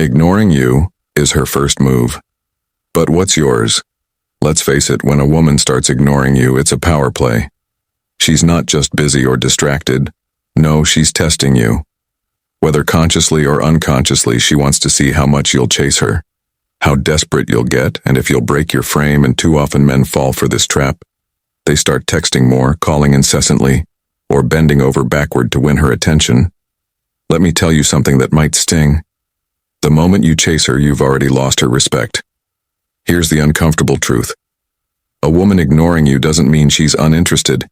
Ignoring you is her first move. But what's yours? Let's face it, when a woman starts ignoring you, it's a power play. She's not just busy or distracted. No, she's testing you. Whether consciously or unconsciously, she wants to see how much you'll chase her, how desperate you'll get, and if you'll break your frame, and too often men fall for this trap. They start texting more, calling incessantly, or bending over backward to win her attention. Let me tell you something that might sting. The moment you chase her, you've already lost her respect. Here's the uncomfortable truth. A woman ignoring you doesn't mean she's uninterested.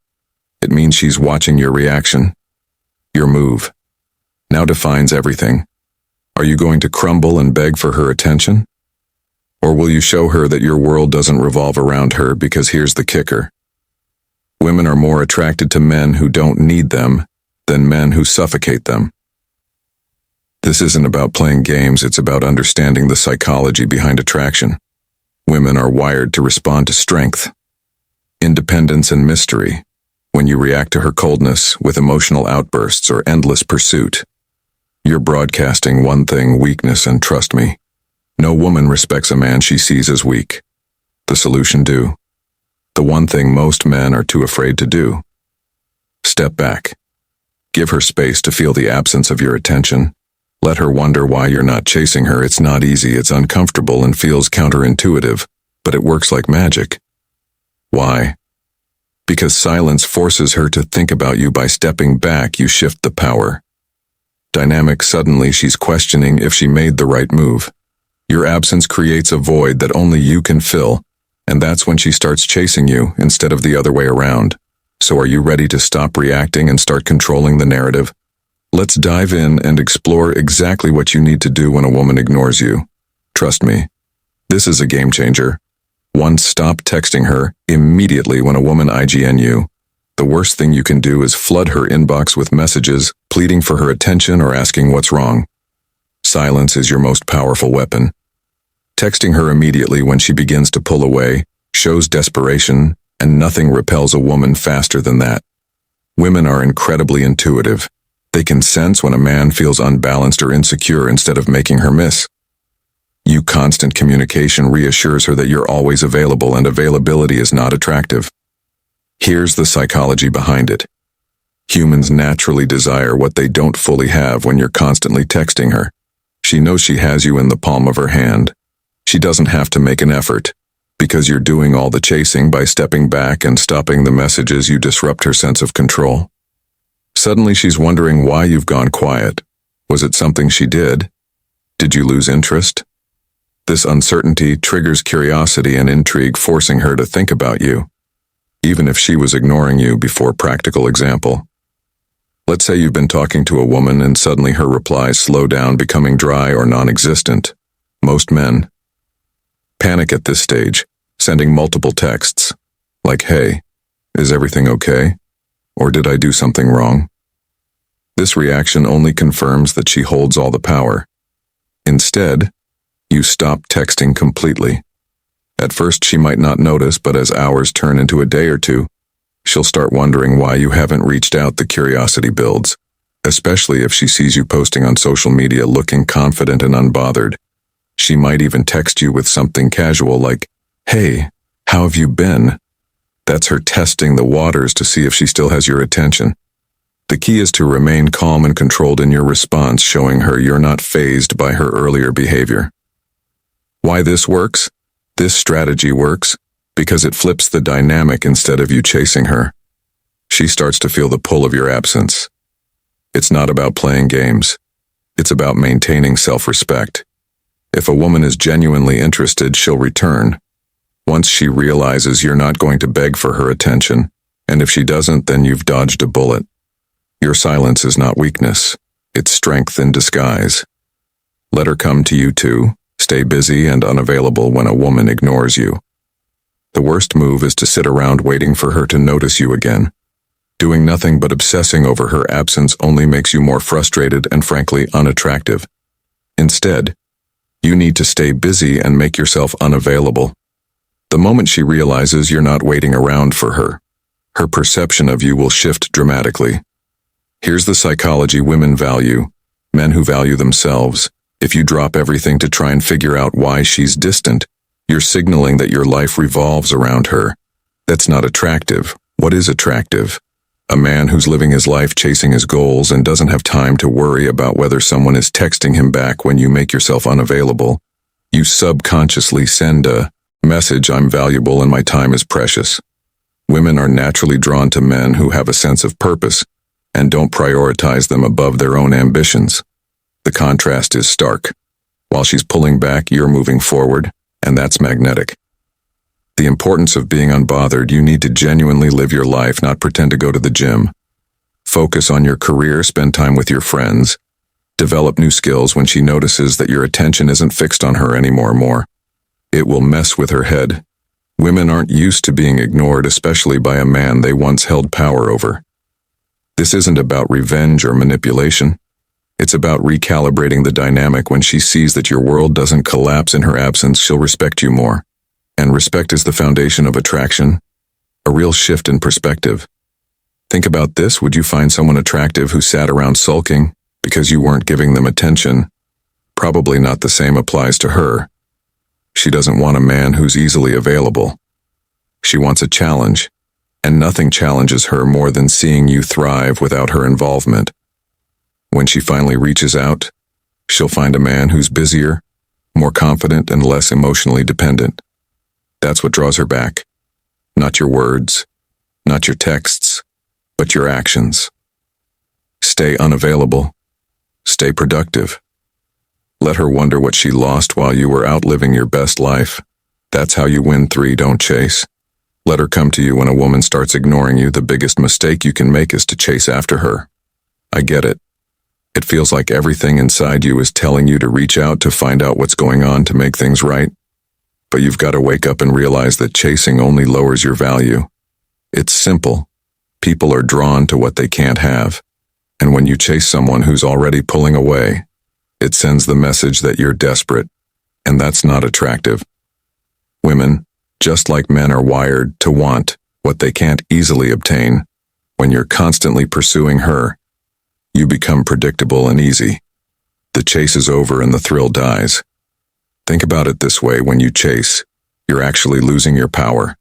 It means she's watching your reaction. Your move now defines everything. Are you going to crumble and beg for her attention? Or will you show her that your world doesn't revolve around her? Because here's the kicker. Women are more attracted to men who don't need them than men who suffocate them. This isn't about playing games, it's about understanding the psychology behind attraction. Women are wired to respond to strength, independence, and mystery. When you react to her coldness with emotional outbursts or endless pursuit, you're broadcasting one thing: weakness. And trust me, no woman respects a man she sees as weak. The solution: do the one thing most men are too afraid to do. Step back. Give her space to feel the absence of your attention. Let her wonder why you're not chasing her. It's not easy, it's uncomfortable, and feels counterintuitive, but it works like magic. Why? Because silence forces her to think about you. By stepping back, you shift the power dynamic. Suddenly, she's questioning if she made the right move. Your absence creates a void that only you can fill, and that's when she starts chasing you instead of the other way around. So are you ready to stop reacting and start controlling the narrative? Let's dive in and explore exactly what you need to do when a woman ignores you. Trust me, this is a game changer. 1. Stop texting her immediately when a woman IGN you. The worst thing you can do is flood her inbox with messages, pleading for her attention or asking what's wrong. Silence is your most powerful weapon. Texting her immediately when she begins to pull away shows desperation, and nothing repels a woman faster than that. Women are incredibly intuitive. They can sense when a man feels unbalanced or insecure instead of making her miss. Your constant communication reassures her that you're always available, and availability is not attractive. Here's the psychology behind it. Humans naturally desire what they don't fully have. When you're constantly texting her, she knows she has you in the palm of her hand. She doesn't have to make an effort. Because you're doing all the chasing. By stepping back and stopping the messages, you disrupt her sense of control. Suddenly she's wondering why you've gone quiet. Was it something she did? Did you lose interest? This uncertainty triggers curiosity and intrigue, forcing her to think about you, even if she was ignoring you before. Practical example. Let's say you've been talking to a woman and suddenly her replies slow down, becoming dry or non-existent. Most men panic at this stage, sending multiple texts, like, "Hey, is everything okay?" Or "Did I do something wrong?" This reaction only confirms that she holds all the power. Instead, you stop texting completely. At first she might not notice, but as hours turn into a day or two, she'll start wondering why you haven't reached out. The curiosity builds, especially if she sees you posting on social media looking confident and unbothered. She might even text you with something casual like, "Hey, how have you been?" That's her testing the waters to see if she still has your attention. The key is to remain calm and controlled in your response, showing her you're not fazed by her earlier behavior. Why this works? This strategy works because it flips the dynamic. Instead of you chasing her, she starts to feel the pull of your absence. It's not about playing games. It's about maintaining self-respect. If a woman is genuinely interested, she'll return. Once she realizes you're not going to beg for her attention, and if she doesn't, then you've dodged a bullet. Your silence is not weakness. It's strength in disguise. Let her come to you too. Stay busy and unavailable when a woman ignores you. The worst move is to sit around waiting for her to notice you again. Doing nothing but obsessing over her absence only makes you more frustrated and, frankly, unattractive. Instead, you need to stay busy and make yourself unavailable. The moment she realizes you're not waiting around for her, her perception of you will shift dramatically. Here's the psychology women value: men who value themselves. If you drop everything to try and figure out why she's distant, you're signaling that your life revolves around her. That's not attractive. What is attractive? A man who's living his life chasing his goals and doesn't have time to worry about whether someone is texting him back when you make yourself unavailable. You subconsciously send a message, I'm valuable and my time is precious. Women are naturally drawn to men who have a sense of purpose and don't prioritize them above their own ambitions. The contrast is stark. While she's pulling back, you're moving forward, and that's magnetic. The importance of being unbothered, you need to genuinely live your life, not pretend to go to the gym. Focus on your career, spend time with your friends. Develop new skills when she notices that your attention isn't fixed on her anymore. It will mess with her head. Women aren't used to being ignored, especially by a man they once held power over. This isn't about revenge or manipulation. It's about recalibrating the dynamic. When she sees that your world doesn't collapse in her absence, she'll respect you more. And respect is the foundation of attraction, a real shift in perspective. Think about this. Would you find someone attractive who sat around sulking because you weren't giving them attention? Probably not. The same applies to her. She doesn't want a man who's easily available. She wants a challenge, and nothing challenges her more than seeing you thrive without her involvement. When she finally reaches out, she'll find a man who's busier, more confident, and less emotionally dependent. That's what draws her back. Not your words, not your texts, but your actions. Stay unavailable. Stay productive. Let her wonder what she lost while you were out living your best life. That's how you win. 3. Don't chase. Let her come to you when a woman starts ignoring you. The biggest mistake you can make is to chase after her. I get it. It feels like everything inside you is telling you to reach out to find out what's going on to make things right. But you've got to wake up and realize that chasing only lowers your value. It's simple. People are drawn to what they can't have. And when you chase someone who's already pulling away, it sends the message that you're desperate, and that's not attractive. Women, just like men, are wired to want what they can't easily obtain. When you're constantly pursuing her, you become predictable and easy. The chase is over and the thrill dies. Think about it this way: when you chase, you're actually losing your power.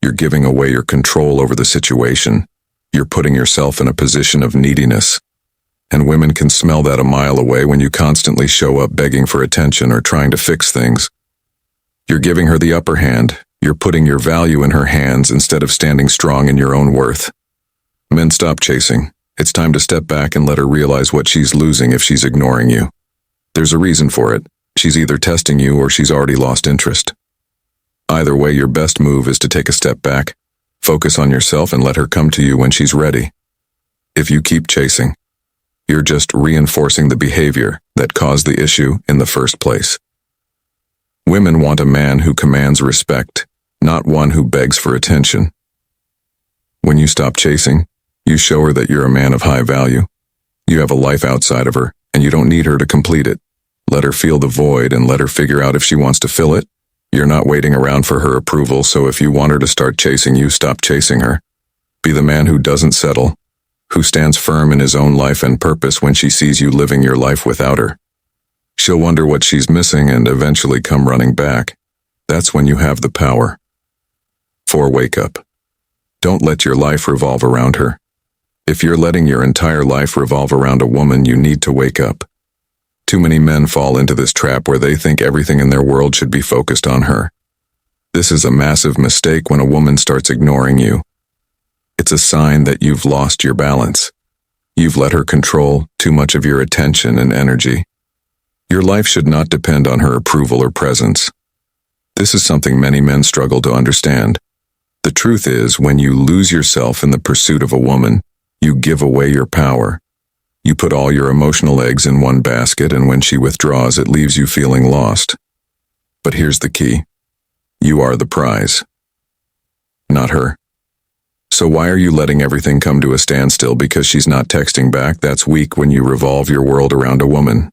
You're giving away your control over the situation. You're putting yourself in a position of neediness. And women can smell that a mile away when you constantly show up begging for attention or trying to fix things. You're giving her the upper hand. You're putting your value in her hands instead of standing strong in your own worth. Men, stop chasing. It's time to step back and let her realize what she's losing if she's ignoring you. There's a reason for it. She's either testing you or she's already lost interest. Either way, your best move is to take a step back, focus on yourself, and let her come to you when she's ready. If you keep chasing, you're just reinforcing the behavior that caused the issue in the first place. Women want a man who commands respect, not one who begs for attention. When you stop chasing, you show her that you're a man of high value. You have a life outside of her, and you don't need her to complete it. Let her feel the void and let her figure out if she wants to fill it. You're not waiting around for her approval, so if you want her to start chasing you, stop chasing her. Be the man who doesn't settle, who stands firm in his own life and purpose. When she sees you living your life without her, she'll wonder what she's missing and eventually come running back. That's when you have the power. 4. Wake up. Don't let your life revolve around her. If you're letting your entire life revolve around a woman, you need to wake up. Too many men fall into this trap where they think everything in their world should be focused on her. This is a massive mistake. When a woman starts ignoring you, it's a sign that you've lost your balance. You've let her control too much of your attention and energy. Your life should not depend on her approval or presence. This is something many men struggle to understand. The truth is, when you lose yourself in the pursuit of a woman, you give away your power. You put all your emotional eggs in one basket, and when she withdraws, it leaves you feeling lost. But here's the key. You are the prize, not her. So why are you letting everything come to a standstill because she's not texting back? That's weak. When you revolve your world around a woman,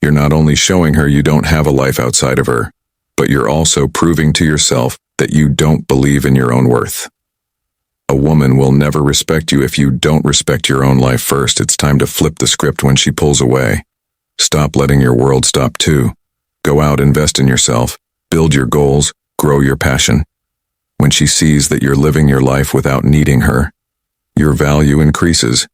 you're not only showing her you don't have a life outside of her, but you're also proving to yourself that you don't believe in your own worth. A woman will never respect you if you don't respect your own life first. It's time to flip the script when she pulls away. Stop letting your world stop too. Go out, invest in yourself, build your goals, grow your passion. When she sees that you're living your life without needing her, your value increases.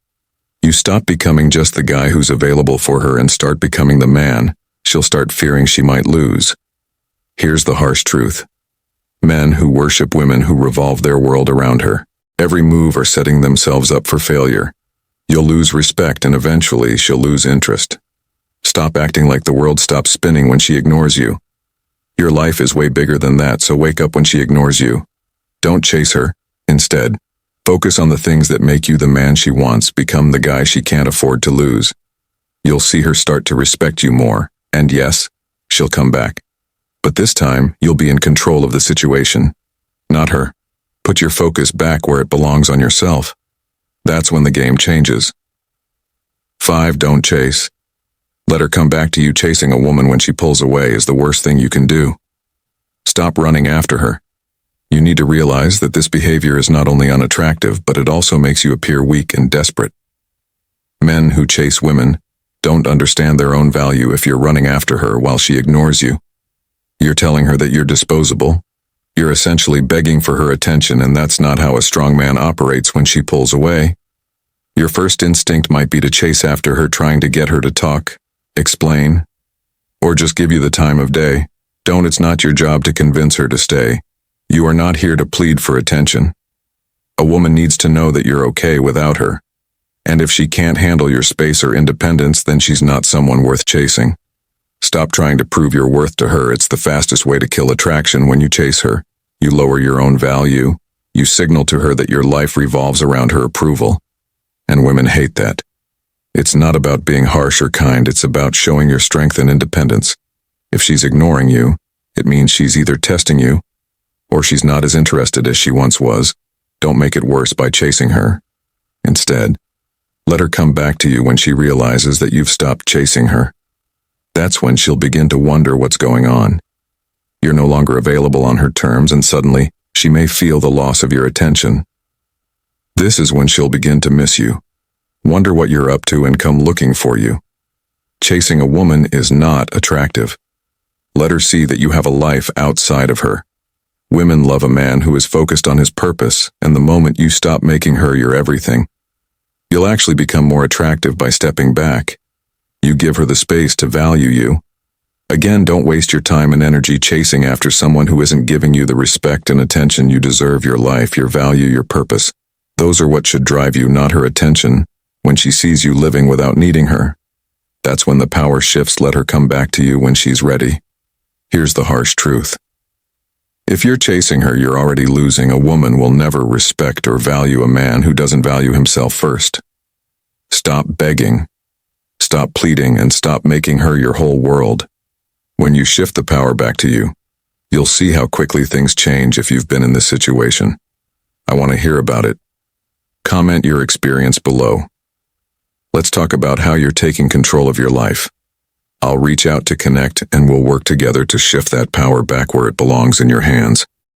You stop becoming just the guy who's available for her and start becoming the man she'll start fearing she might lose. Here's the harsh truth. Men who worship women who revolve their world around her, every move are setting themselves up for failure. You'll lose respect and eventually she'll lose interest. Stop acting like the world stops spinning when she ignores you. Your life is way bigger than that, so wake up when she ignores you. Don't chase her. Instead, focus on the things that make you the man she wants, become the guy she can't afford to lose. You'll see her start to respect you more, and yes, she'll come back. But this time, you'll be in control of the situation, not her. Put your focus back where it belongs, on yourself. That's when the game changes. 5. Don't chase. Let her come back to you. Chasing a woman when she pulls away is the worst thing you can do. Stop running after her. You need to realize that this behavior is not only unattractive, but it also makes you appear weak and desperate. Men who chase women don't understand their own value. If you're running after her while she ignores you, you're telling her that you're disposable. You're essentially begging for her attention, and that's not how a strong man operates. When she pulls away, your first instinct might be to chase after her, trying to get her to talk, explain, or just give you the time of day. It's not your job to convince her to stay. You are not here to plead for attention. A woman needs to know that you're okay without her. And if she can't handle your space or independence, then she's not someone worth chasing. Stop trying to prove your worth to her. It's the fastest way to kill attraction. When you chase her, you lower your own value. You signal to her that your life revolves around her approval. And women hate that. It's not about being harsh or kind. It's about showing your strength and independence. If she's ignoring you, it means she's either testing you, or she's not as interested as she once was. Don't make it worse by chasing her. Instead, let her come back to you when she realizes that you've stopped chasing her. That's when she'll begin to wonder what's going on. You're no longer available on her terms, and suddenly, she may feel the loss of your attention. This is when she'll begin to miss you, wonder what you're up to, and come looking for you. Chasing a woman is not attractive. Let her see that you have a life outside of her. Women love a man who is focused on his purpose, and the moment you stop making her your everything, you'll actually become more attractive by stepping back. You give her the space to value you. Again, don't waste your time and energy chasing after someone who isn't giving you the respect and attention you deserve. Your life, your value, your purpose, those are what should drive you, not her attention. When she sees you living without needing her, that's when the power shifts. Let her come back to you when she's ready. Here's the harsh truth. If you're chasing her, you're already losing. A woman will never respect or value a man who doesn't value himself first. Stop begging. Stop pleading, and stop making her your whole world. When you shift the power back to you, you'll see how quickly things change. If you've been in this situation, I want to hear about it. Comment your experience below. Let's talk about how you're taking control of your life. I'll reach out to connect, and we'll work together to shift that power back where it belongs, in your hands.